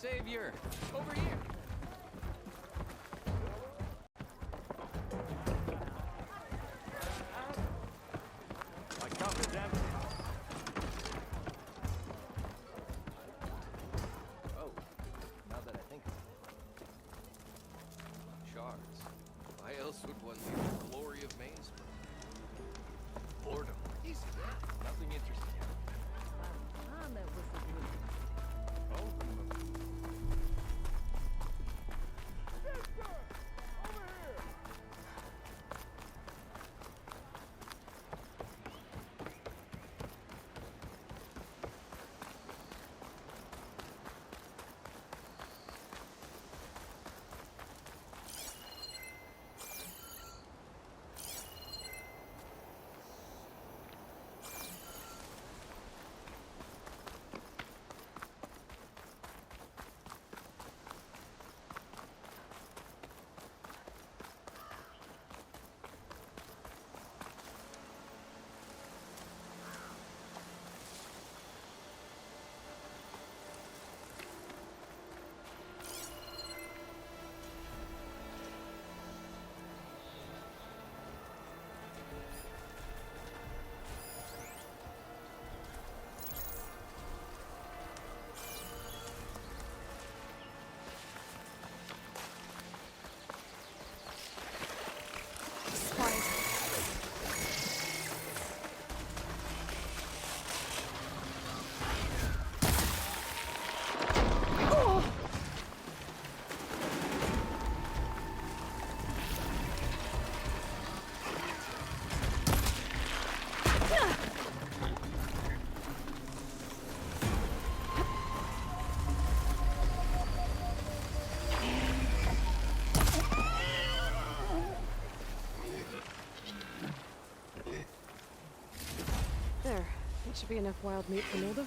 savior! Over here! My cup is empty. Oh, now that I think of it. Shards. Why else would one need the glory of Mainspring? Boredom. Easy. Nothing interesting. That was a good one. There. That should be enough wild meat for Nilda.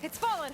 It's fallen!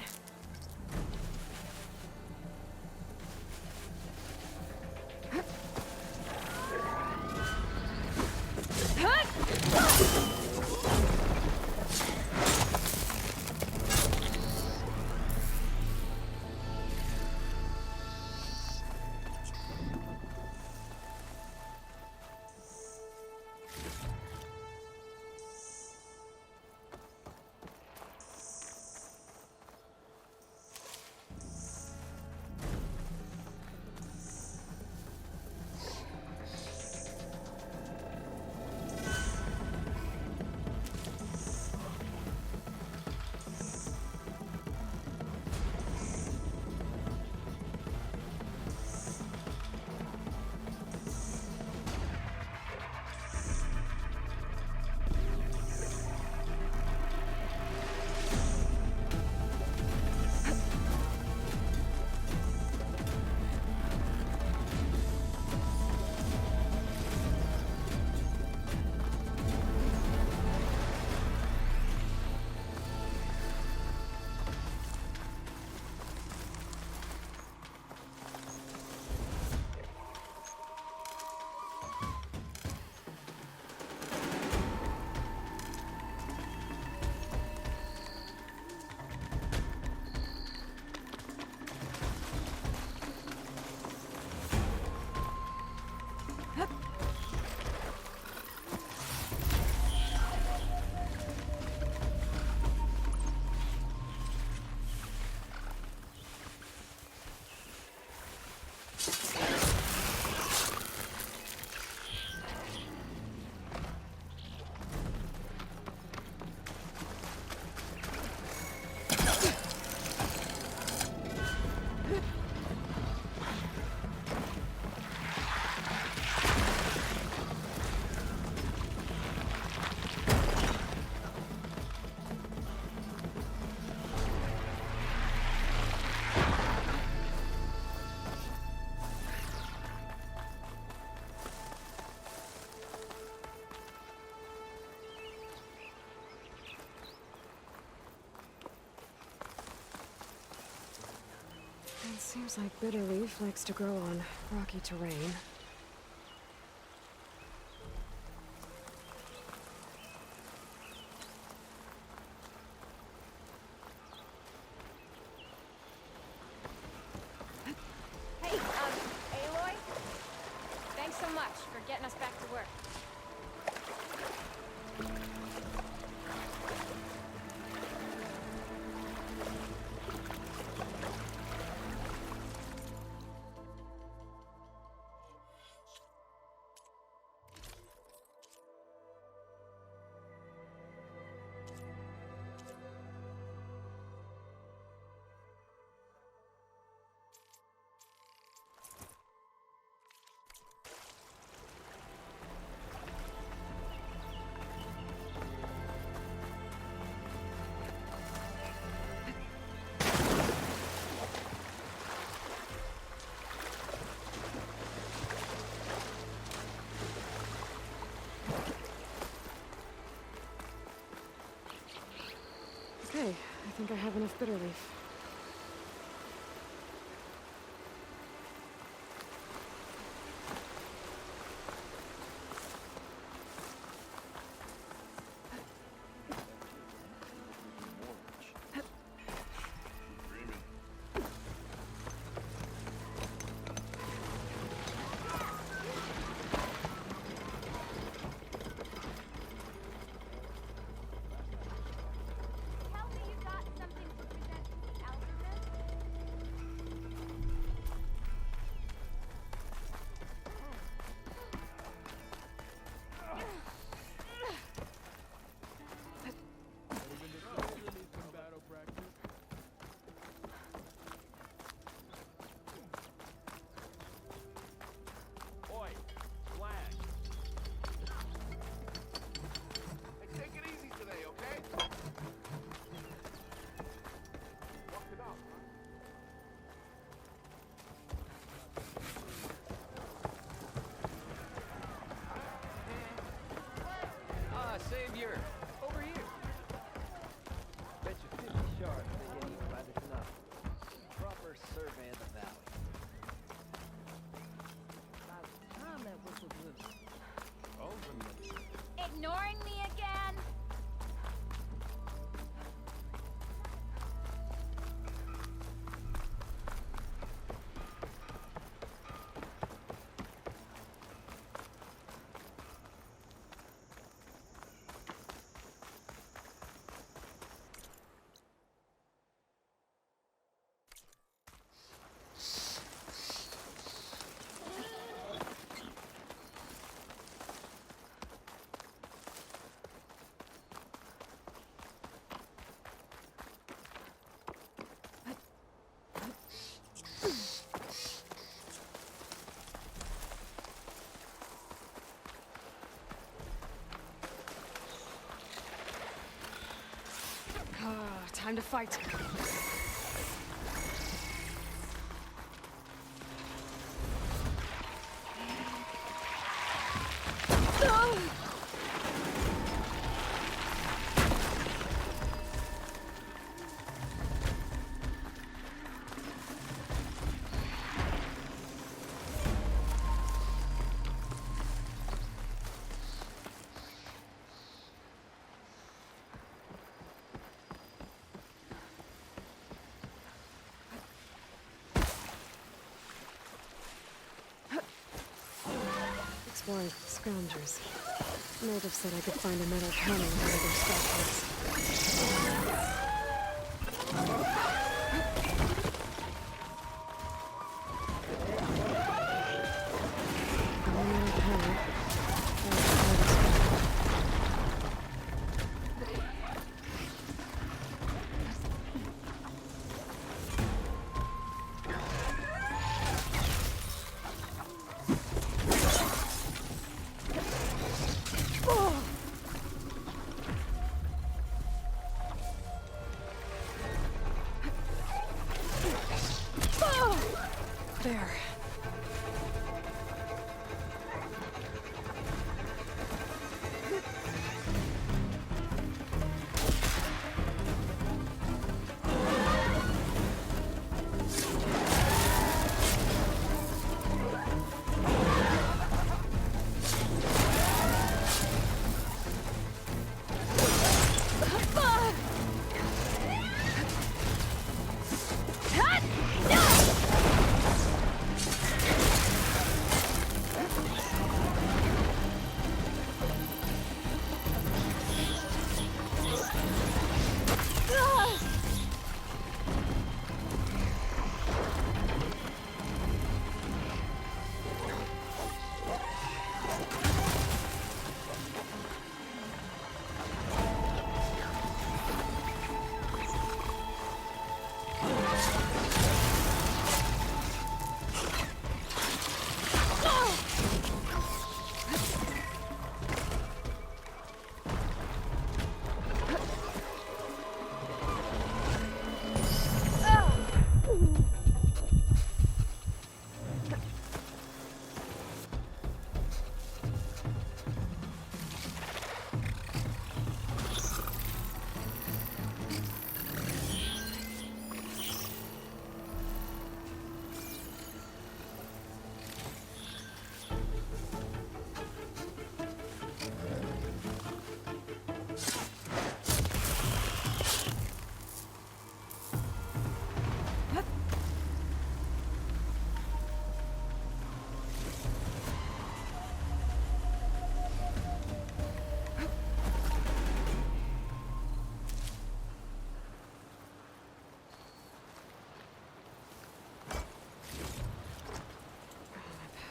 Seems like bitterleaf likes to grow on rocky terrain. Hey, Aloy? Thanks so much for getting us back to work. Okay, I think I have enough bitterleaf. Tell me you got something to present to the Alderman? Battle practice. Oi, Flash. Hey, take it easy today, okay? Walk it out, huh? Ah, Savior! Over here! Bet you 50 shards they get eaten by the snuff. Proper survey of the valley. About time that whistle blew. Ignoring me again? Ah, time to fight. Exploring scroungers. Native said I could find a metal counter in one of their stockpiles. Found a metal counter. There.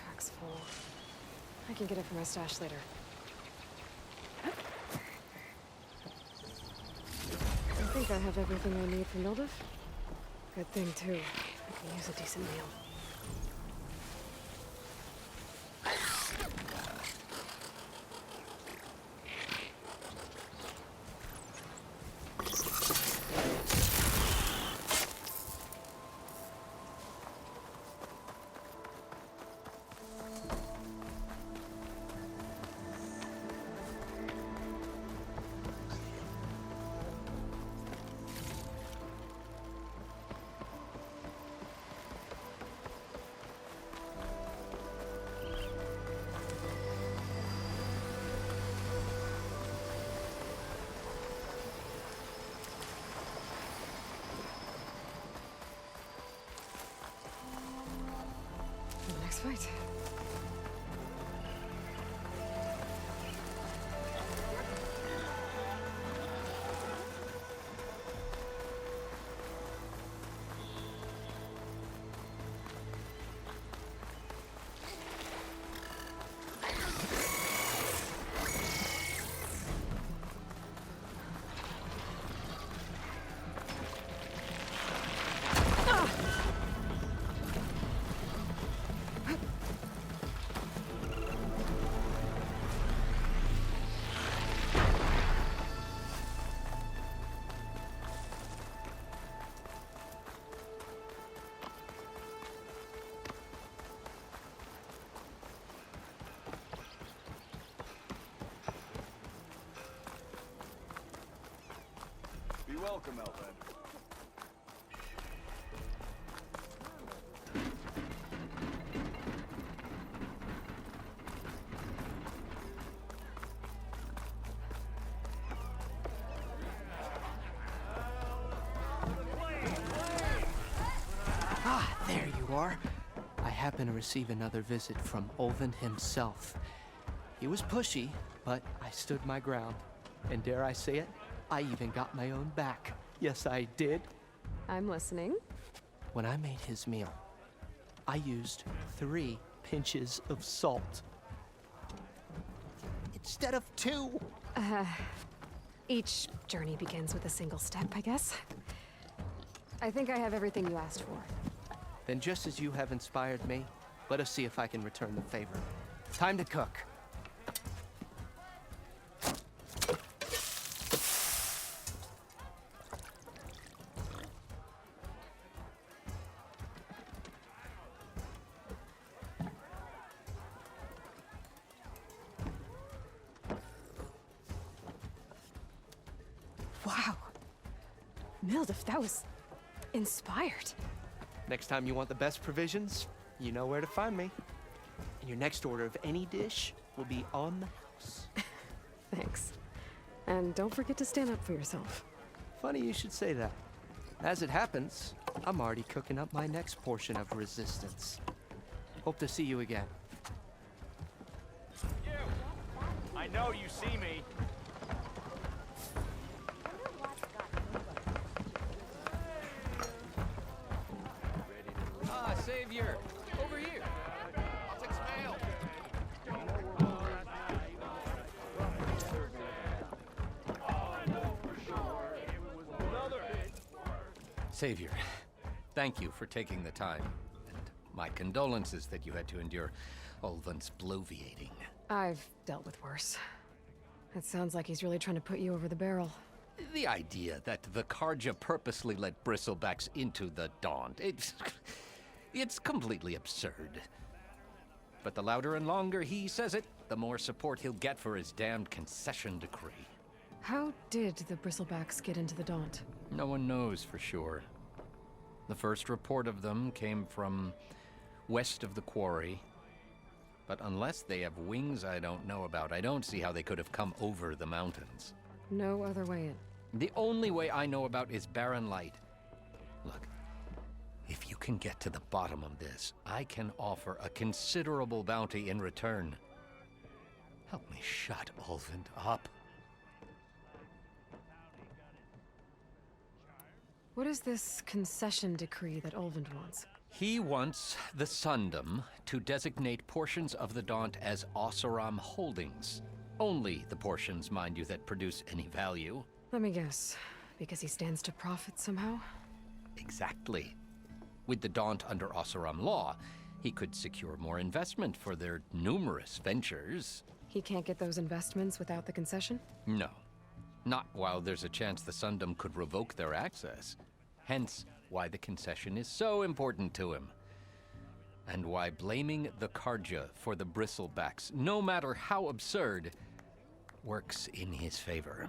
Pack's full. I can get it from my stash later. I think I have everything I need for Mildif. Good thing, too. I can use a decent meal. Next fight. Be welcome, Outlander. Ah, there you are. I happen to receive another visit from Olvin himself. He was pushy, but I stood my ground. And dare I say it, I even got my own back. Yes, I did. I'm listening. When I made his meal, I used 3 pinches of salt. Instead of 2. Each journey begins with a single step, I guess. I think I have everything you asked for. Then just as you have inspired me, let us see if I can return the favor. Time to cook. Wow. Mildif, that was inspired. Next time you want the best provisions, you know where to find me. And your next order of any dish will be on the house. Thanks. And don't forget to stand up for yourself. Funny you should say that. As it happens, I'm already cooking up my next portion of resistance. Hope to see you again. You! I know you see me. Ah, Savior! Over here! I'll take some ale. Savior, thank you for taking the time. And my condolences that you had to endure Ulvin's bloviating. I've dealt with worse. It sounds like he's really trying to put you over the barrel. The idea that the Karja purposely let bristlebacks into the Daunt, it's completely absurd. But the louder and longer he says it, the more support he'll get for his damned concession decree. How did the Bristlebacks get into the Daunt? No one knows for sure. The first report of them came from west of the quarry. But unless they have wings I don't know about, I don't see how they could have come over the mountains. No other way in. The only way I know about is Barren Light. Look, if you can get to the bottom of this, I can offer a considerable bounty in return. Help me shut Ulvund up. What is this concession decree that Ulvund wants? He wants the Sundom to designate portions of the Daunt as Oseram holdings. Only the portions, mind you, that produce any value. Let me guess. Because he stands to profit somehow? Exactly. With the Daunt under Oseram law, he could secure more investment for their numerous ventures. He can't get those investments without the concession? No. Not while there's a chance the Sundom could revoke their access. Hence, why the concession is so important to him. And why blaming the Karja for the Bristlebacks, no matter how absurd, works in his favor.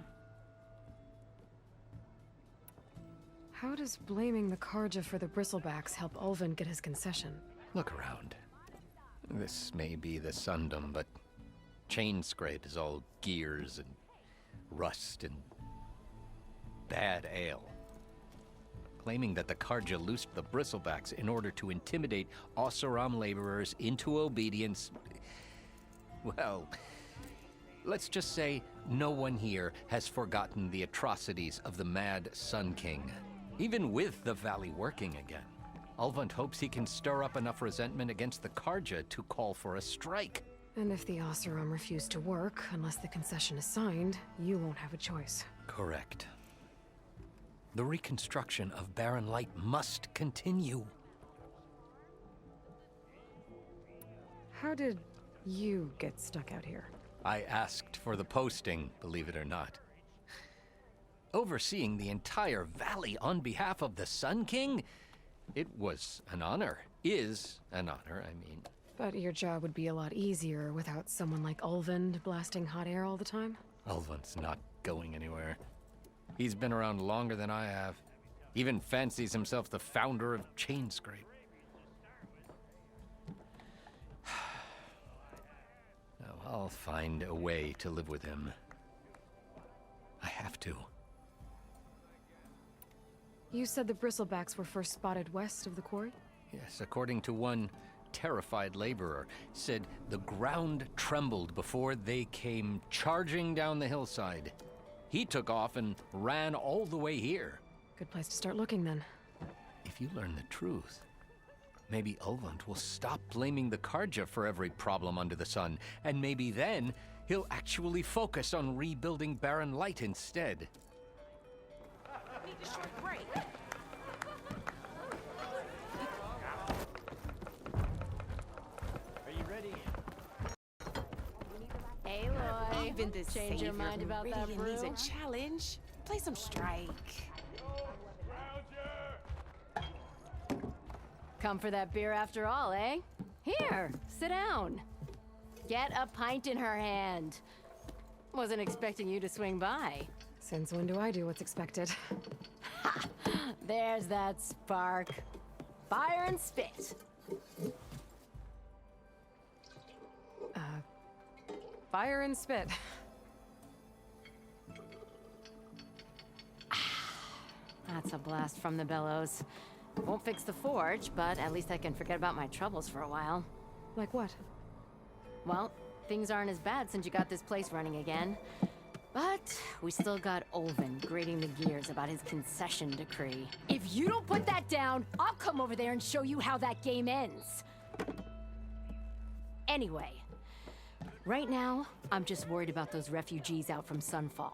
How does blaming the Karja for the Bristlebacks help Ulvund get his concession? Look around. This may be the Sundom, but Chainscrape is all gears and rust and bad ale. Claiming that the Karja loosed the Bristlebacks in order to intimidate Oseram laborers into obedience. Well, let's just say no one here has forgotten the atrocities of the Mad Sun King, even with the valley working again. Ulvund hopes he can stir up enough resentment against the Karja to call for a strike. And if the Oseram refuse to work, unless the concession is signed, you won't have a choice. Correct. The reconstruction of Barren Light must continue. How did you get stuck out here? I asked for the posting, believe it or not. Overseeing the entire valley on behalf of the Sun King? It was an honor. Is an honor, I mean. But your job would be a lot easier without someone like Ulvund blasting hot air all the time? Ulvund's not going anywhere. He's been around longer than I have. Even fancies himself the founder of Chainscrape. Now, I'll find a way to live with him. I have to. You said the Bristlebacks were first spotted west of the quarry? Yes, according to one terrified laborer, said the ground trembled before they came charging down the hillside. He took off and ran all the way here. Good place to start looking, then. If you learn the truth, maybe Ulvund will stop blaming the Karja for every problem under the sun, and maybe then he'll actually focus on rebuilding Barren Light instead. Need a short break. Are you ready? Aloy, Even the change your savior mind about that really brew? needs a challenge. Play some strike. Come for that beer after all, eh? Here, sit down. Get a pint in her hand. Wasn't expecting you to swing by. Since when do I do what's expected? There's that spark. Fire and spit. Fire and spit. That's a blast from the bellows. Won't fix the forge, but at least I can forget about my troubles for a while. Like what? Well, things aren't as bad since you got this place running again. But we still got Ulvund grating the gears about his concession decree. If you don't put that down, I'll come over there and show you how that game ends. Anyway, right now, I'm just worried about those refugees out from Sunfall.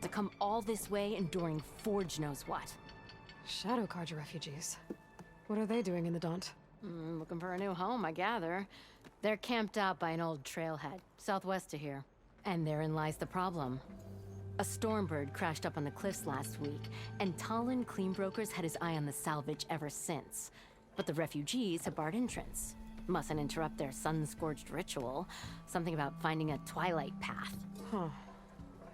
To come all this way enduring Forge knows what. Shadow Karja refugees. What are they doing in the Daunt? Looking for a new home, I gather. They're camped out by an old trailhead, southwest of here. And therein lies the problem. A Stormbird crashed up on the cliffs last week, and Talon Cleanbrokers had his eye on the salvage ever since. But the refugees have barred entrance. Mustn't interrupt their sun-scorched ritual. Something about finding a twilight path. Huh.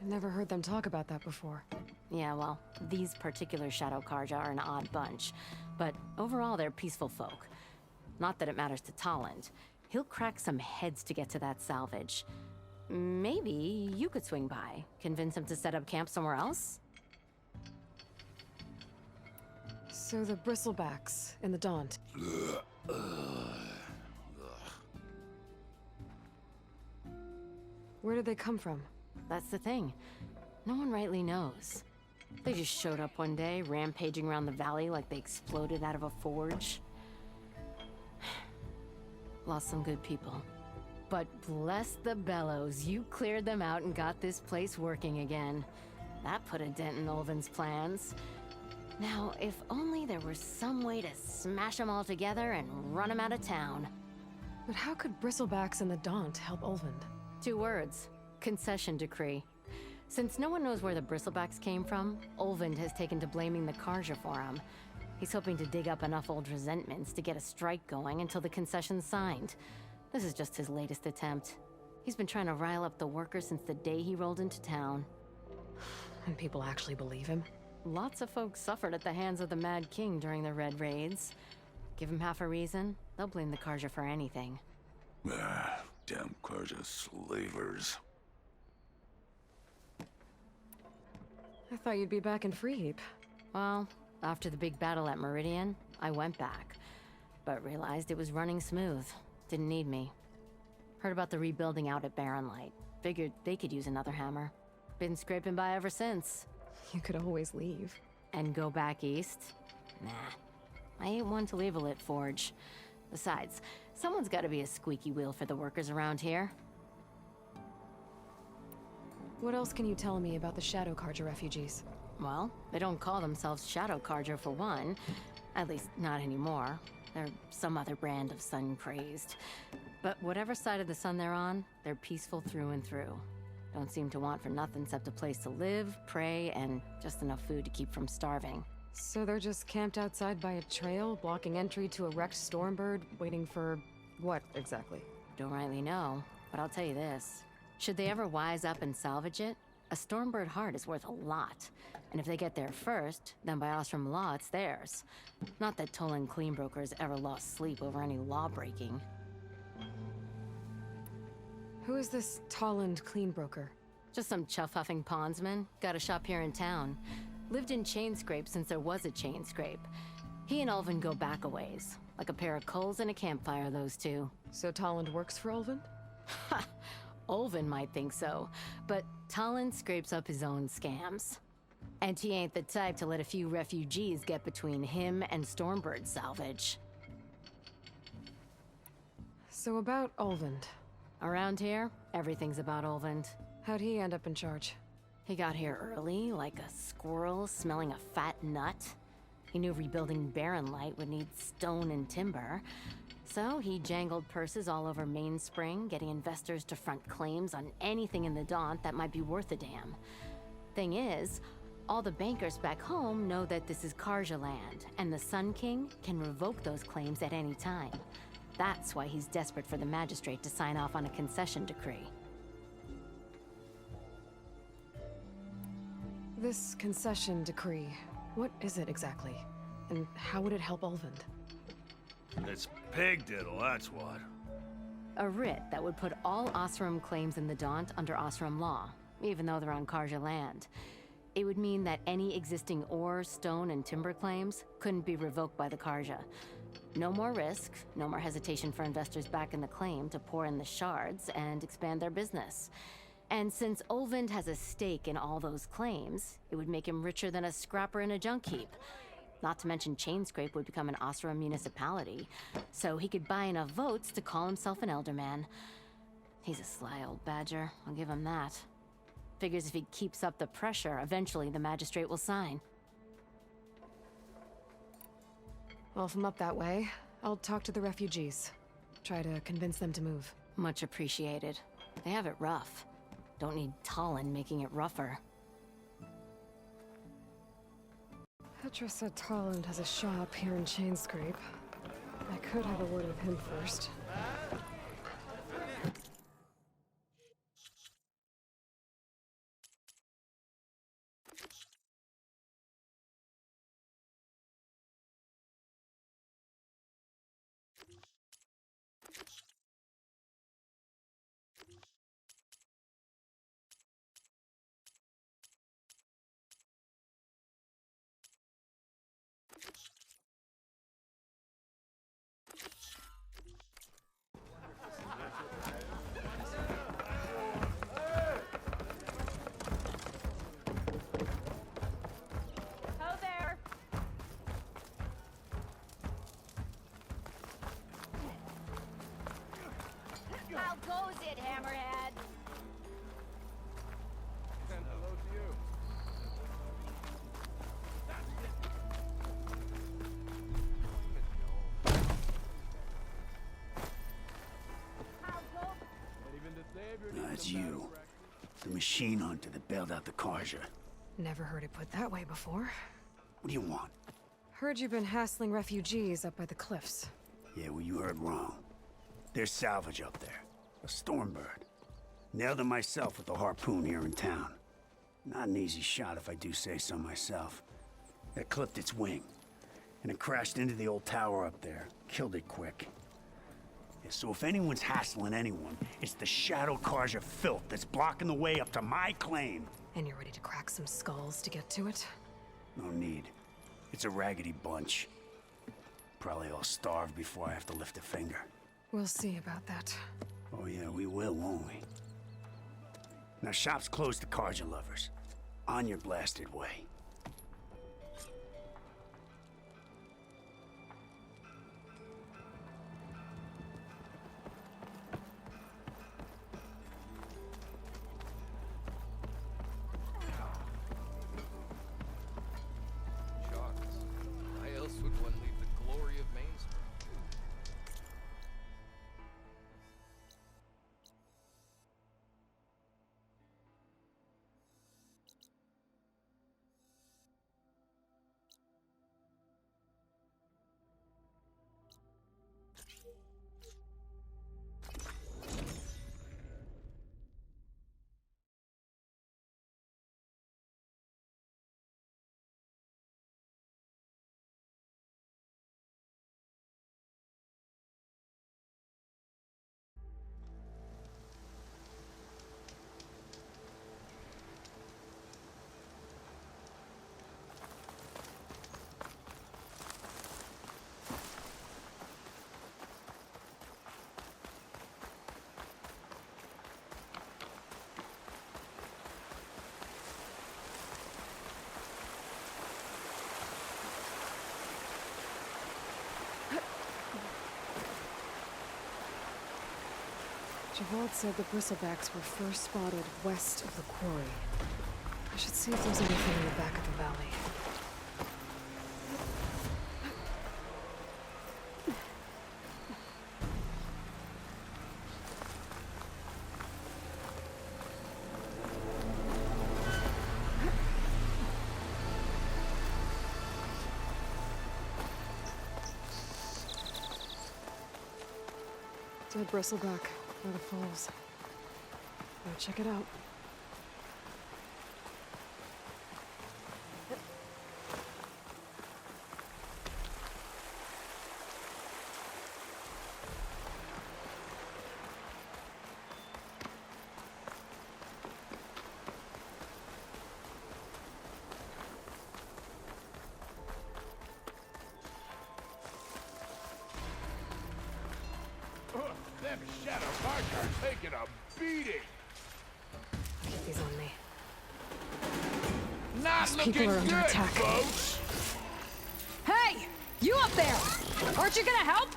I never heard them talk about that before. Yeah, well, these particular Shadow Karja are an odd bunch. But overall, they're peaceful folk. Not that it matters to Talland. He'll crack some heads to get to that salvage. Maybe you could swing by, convince him to set up camp somewhere else? So the Bristlebacks in the Daunt. Where did they come from? That's the thing. No one rightly knows. They just showed up one day, rampaging around the valley like they exploded out of a forge. Lost some good people. But bless the bellows, you cleared them out and got this place working again. That put a dent in Ulvin's plans. Now, if only there were some way to smash them all together and run them out of town. But how could Bristlebacks in the Daunt help Ulvund? 2 words. Concession decree. Since no one knows where the Bristlebacks came from, Ulvund has taken to blaming the Karja for them. He's hoping to dig up enough old resentments to get a strike going until the concession's signed. This is just his latest attempt. He's been trying to rile up the workers since the day he rolled into town. And people actually believe him? Lots of folks suffered at the hands of the Mad King during the Red Raids. Give him half a reason, they'll blame the Karja for anything. Damn Karja slavers. I thought you'd be back in Freeheap. Well, after the big battle at Meridian, I went back. But realized it was running smooth. Didn't need me. Heard about the rebuilding out at Barren Light. Figured they could use another hammer. Been scraping by ever since. You could always leave. And go back east? Nah. I ain't one to leave a lit forge. Besides, someone's gotta be a squeaky wheel for the workers around here. What else can you tell me about the Shadow Karja refugees? Well, they don't call themselves Shadow Karja for one. At least, not anymore. They're some other brand of sun-crazed. But whatever side of the sun they're on, they're peaceful through and through. Don't seem to want for nothing except a place to live, pray, and just enough food to keep from starving. So they're just camped outside by a trail, blocking entry to a wrecked Stormbird, waiting for... what, exactly? Don't rightly know, but I'll tell you this. Should they ever wise up and salvage it, a Stormbird heart is worth a lot. And if they get there first, then by Ostrom law, it's theirs. Not that Tolan Cleanbrokers ever lost sleep over any law-breaking. Who is this Tolland Cleanbroker? Just some chuff-huffing pondsman. Got a shop here in town. Lived in Chainscrape since there was a Chainscrape. He and Ulvin go back a ways. Like a pair of coals and a campfire, those two. So Tolland works for Ulvund? Ha! Ulvin might think so, but Talon scrapes up his own scams. And he ain't the type to let a few refugees get between him and Stormbird salvage. So about Ulvund. Around here, everything's about Ulvund. How'd he end up in charge? He got here early, like a squirrel smelling a fat nut. He knew rebuilding Barren Light would need stone and timber. So he jangled purses all over Mainspring, getting investors to front claims on anything in the Daunt that might be worth a damn. Thing is, all the bankers back home know that this is Karja land, and the Sun King can revoke those claims at any time. That's why he's desperate for the magistrate to sign off on a concession decree. This concession decree, what is it exactly? And how would it help Ulvund? It's pig diddle, that's what. A writ that would put all Osram claims in the Daunt under Osram law, even though they're on Karja land. It would mean that any existing ore, stone, and timber claims couldn't be revoked by the Karja. No more risk, no more hesitation for investors back in the claim to pour in the shards and expand their business. And since Ulvund has a stake in all those claims, it would make him richer than a scrapper in a junk heap. Not to mention Chainscrape would become an Osram municipality, so he could buy enough votes to call himself an Elderman. He's a sly old badger, I'll give him that. Figures if he keeps up the pressure, eventually the magistrate will sign. Well, if I'm up that way, I'll talk to the refugees. Try to convince them to move. Much appreciated. They have it rough. Don't need Talon making it rougher. Petra said Talland has a shop here in Chainscrape. I could have a word with him first. Ho there! How goes it, Hammerhead? And hello to you. That's you. The machine hunter that bailed out the Karja. Never heard it put that way before. What do you want? Heard you've been hassling refugees up by the cliffs. Yeah, well, you heard wrong. There's salvage up there. A Stormbird. Nailed them myself with the harpoon here in town. Not an easy shot if I do say so myself. That clipped its wing. And it crashed into the old tower up there. Killed it quick. Yeah, so if anyone's hassling anyone, it's the Shadow Karja filth that's blocking the way up to my claim. And you're ready to crack some skulls to get to it? No need. It's a raggedy bunch. Probably all starved before I have to lift a finger. We'll see about that. Oh yeah, we will, won't we? Now shop's closed to Karja lovers. On your blasted way. Why else would one leave the glory of Mainspring? Javald said the bristlebacks were first spotted west of the quarry. I should see if there's anything in the back of the valley. Dead bristleback by the falls. Go check it out. Them Shadow Karja are taking a beating. He's on me. Not These looking people are under good, attack. folks. Hey! You up there! Aren't you gonna help?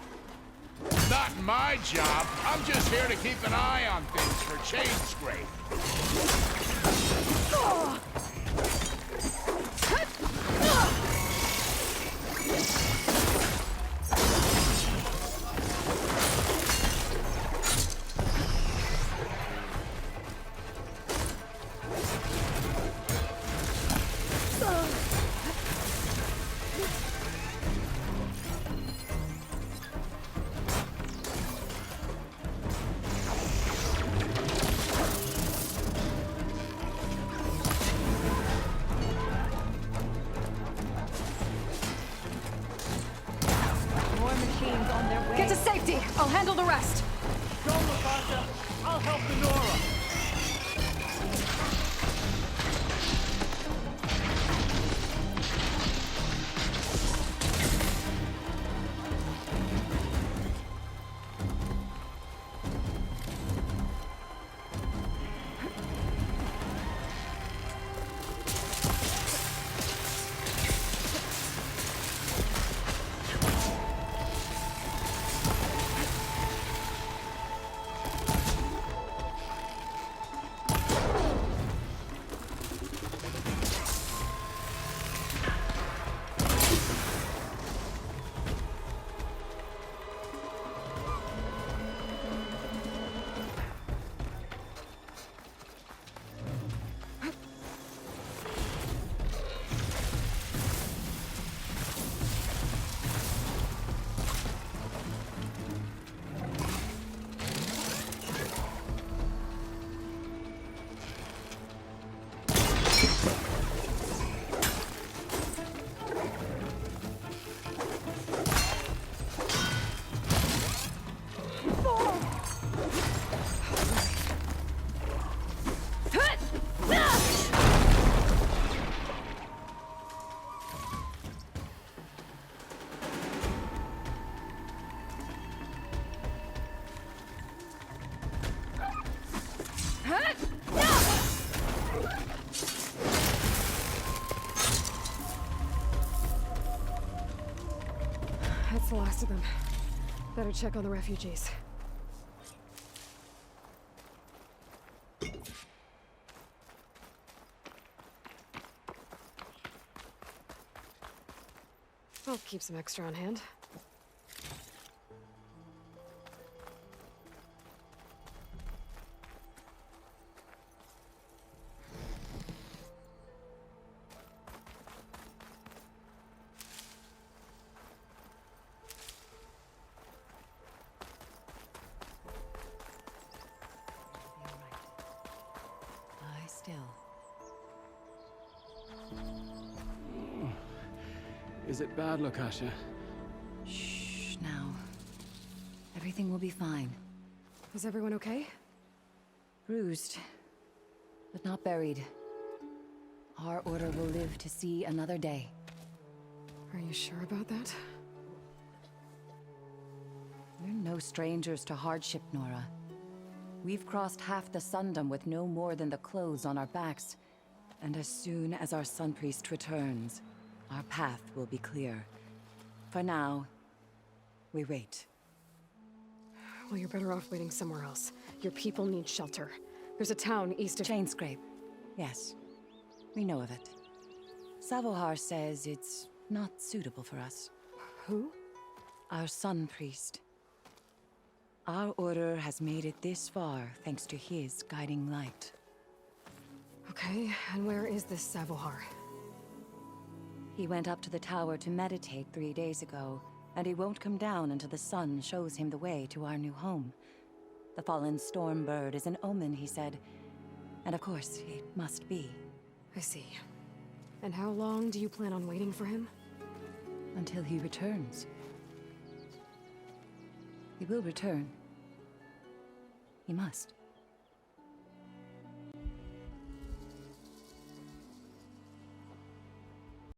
Not my job. I'm just here to keep an eye on things for Chainscrape. Marines on their way. Get to safety! I'll handle the rest! Go, Mikasa! I'll help the Nora! That's the last of them. Better check on the refugees. I'll keep some extra on hand. Lie still. Is it bad, Lokasha? Shh, now. Everything will be fine. Is everyone okay? Bruised, but not buried. Our order will live to see another day. Are you sure about that? We're no strangers to hardship, Nora. We've crossed half the Sundom with no more than the clothes on our backs. And as soon as our Sun Priest returns, our path will be clear. For now, we wait. Well, you're better off waiting somewhere else. Your people need shelter. There's a town east of... Chainscrape. Yes, we know of it. Savohar says it's not suitable for us. Who? Our Sun Priest. Our order has made it this far thanks to his guiding light. Okay, and where is this Savohar? He went up to the tower to meditate 3 days ago, and he won't come down until the sun shows him the way to our new home. The fallen storm bird is an omen, he said. And of course, it must be. I see. And how long do you plan on waiting for him? Until he returns. He will return. He must.